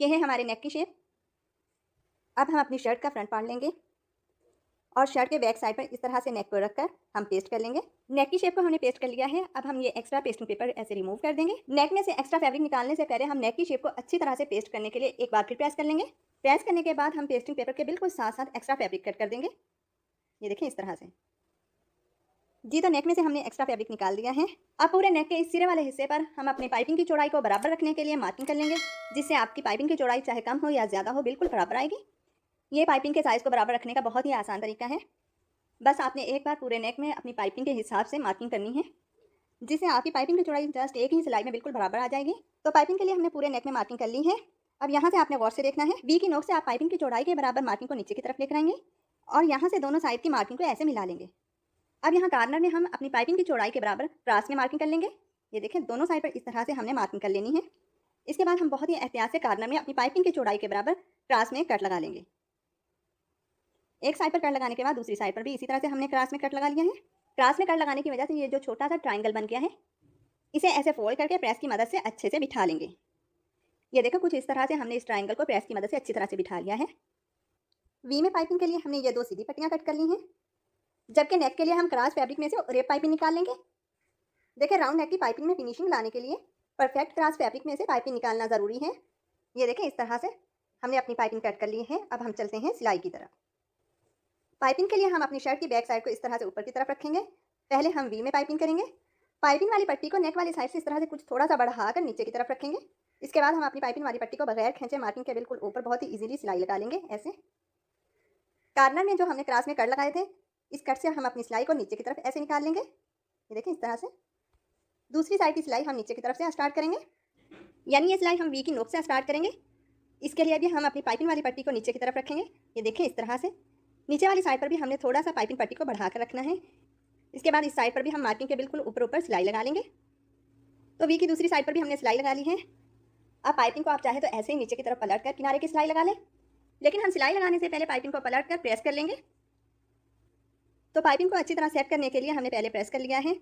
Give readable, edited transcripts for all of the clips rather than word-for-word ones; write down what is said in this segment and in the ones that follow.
ये है हमारे नेक की शेप। अब हम अपनी शर्ट का फ्रंट पार्ट लेंगे और शर्ट के बैक साइड पर इस तरह से नेक को रखकर हम पेस्ट कर लेंगे। नेक की शेप को हमने पेस्ट कर लिया है। अब हम ये एक्स्ट्रा पेस्टिंग पेपर ऐसे रिमूव कर देंगे। नेक में से एक्स्ट्रा फैब्रिक निकालने से पहले हम नेक की शेप को अच्छी तरह से पेस्ट करने के लिए एक बार फिर प्रेस कर लेंगे। प्रेस करने के बाद हम पेस्टिंग पेपर के बिल्कुल साथ साथ एक्स्ट्रा फैब्रिक कट कर देंगे। ये देखें इस तरह से। जी, तो नेक में से हमने एक्स्ट्रा फैब्रिक निकाल दिया है। अब पूरे नेक के इस सिरे वाले हिस्से पर हम अपनी पाइपिंग की चौड़ाई को बराबर रखने के लिए मार्किंग कर लेंगे, जिससे आपकी पाइपिंग की चौड़ाई चाहे कम हो या ज़्यादा हो बिल्कुल बराबर आएगी। ये पाइपिंग के साइज़ को बराबर रखने का बहुत ही आसान तरीका है। बस आपने एक बार पूरे नेक में अपनी पाइपिंग के हिसाब से मार्किंग करनी है, जिससे आपकी पाइपिंग की चौड़ाई जस्ट एक ही सिलाई में बिल्कुल बराबर आ जाएगी। तो पाइपिंग के लिए हमने पूरे नेक में मार्किंग कर ली है। अब यहाँ से आपने गौर से देखना है। वी की नोक से आप पाइपिंग की चौड़ाई के बराबर मार्किंग को नीचे की तरफ लेकर आएंगे और यहाँ से दोनों साइड की मार्किंग को ऐसे मिला लेंगे। अब यहाँ कार्नर में हम अपनी पाइपिंग की चौड़ाई के बराबर क्रॉस में मार्किंग कर लेंगे। ये देखें, दोनों साइड पर इस तरह से हमने मार्किंग कर लेनी है। इसके बाद हम बहुत ही एहतियात से कार्नर में अपनी पाइपिंग की चौड़ाई के बराबर क्रॉस में कट लगा लेंगे। एक साइड पर कट लगाने के बाद दूसरी साइड पर भी इसी तरह से हमने क्रॉस में कट लगा लिया है। क्रॉस में कट लगाने की वजह से ये जो छोटा सा ट्रायंगल बन गया है, इसे ऐसे फोल्ड करके प्रेस की मदद से अच्छे से बिठा लेंगे। ये देखो, कुछ इस तरह से हमने इस ट्रायंगल को प्रेस की मदद से अच्छी तरह से बिठा लिया है। वी में पाइपिंग के लिए हमने ये 2 सीधी पट्टियाँ कट कर ली हैं, जबकि नेक के लिए हम क्रॉस फैब्रिक में से रेप पाइपिंग निकाल लेंगे। देखिए, राउंड नेक की पाइपिंग में फिनिशिंग लाने के लिए परफेक्ट क्रॉस फैब्रिक में से पाइपिंग निकालना ज़रूरी है। ये देखें, इस तरह से हमने अपनी पाइपिंग कट कर ली है। अब हम चलते हैं सिलाई की तरफ। पाइपिंग के लिए हम अपनी शर्ट की बैक साइड को इस तरह से ऊपर की तरफ रखेंगे। पहले हम वी में पाइपिंग करेंगे। पाइपिंग वाली पट्टी को नेक वाली साइड से इस तरह से कुछ थोड़ा सा बढ़ाकर नीचे की तरफ रखेंगे। इसके बाद हम अपनी पाइपिंग वाली पट्टी को बगैर खींचे मार्किंग के बिल्कुल ऊपर बहुत ही इजीली सिलाई लगा लेंगे। ऐसे कार्नर में जो हमने क्रॉस में कट लगाए थे, इस कट से हम अपनी सिलाई को नीचे की तरफ ऐसे निकाल लेंगे। ये देखें, इस तरह से। दूसरी साइड की सिलाई हम नीचे की तरफ से स्टार्ट करेंगे, यानी ये सिलाई हम वी की नोक से स्टार्ट करेंगे। इसके लिए भी हम अपनी पाइपिंग वाली पट्टी को नीचे की तरफ रखेंगे। ये देखें, इस तरह से। नीचे वाली साइड पर भी हमने थोड़ा सा पाइपिंग पट्टी को बढ़ा कर रखना है। इसके बाद इस साइड पर भी हम मार्किंग के बिल्कुल ऊपर ऊपर सिलाई लगा लेंगे। तो वी की दूसरी साइड पर भी हमने सिलाई लगा ली है। अब पाइपिंग को आप चाहे तो ऐसे ही नीचे की तरफ पलट कर किनारे की सिलाई लगा लें, लेकिन हम सिलाई लगाने से पहले पाइपिंग को पलट कर प्रेस कर लेंगे। तो पाइपिंग को अच्छी तरह सेट करने के लिए हमने पहले प्रेस कर लिया है।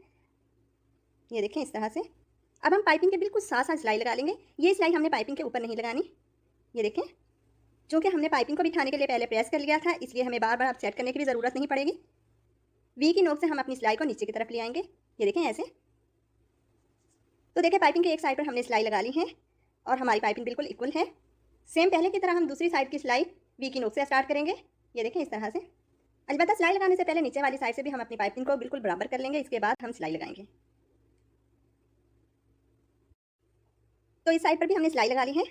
ये देखें, इस तरह से। अब हम पाइपिंग के बिल्कुल साथ साथ सिलाई लगा लेंगे। ये सिलाई हमने पाइपिंग के ऊपर नहीं लगानी। ये देखें, चूँकि हमने पाइपिंग को बिठाने के लिए पहले प्रेस कर लिया था, इसलिए हमें बार बार अब सेट करने की भी ज़रूरत नहीं पड़ेगी। वी की नोक से हम अपनी सिलाई को नीचे की तरफ ले आएंगे। ये देखें, ऐसे। तो देखें, पाइपिंग के एक साइड पर हमने सिलाई लगा ली है और हमारी पाइपिंग बिल्कुल इक्वल है। सेम पहले की तरह हम दूसरी साइड की सिलाई वी की नोक से स्टार्ट करेंगे। ये देखें, इस तरह से। अलबत्ता सिलाई लगाने से पहले नीचे वाली साइड से भी हम अपनी पाइपिंग को बिल्कुल बराबर कर लेंगे। इसके बाद हम सिलाई लगाएंगे। तो इस साइड पर भी हमने सिलाई लगा ली है।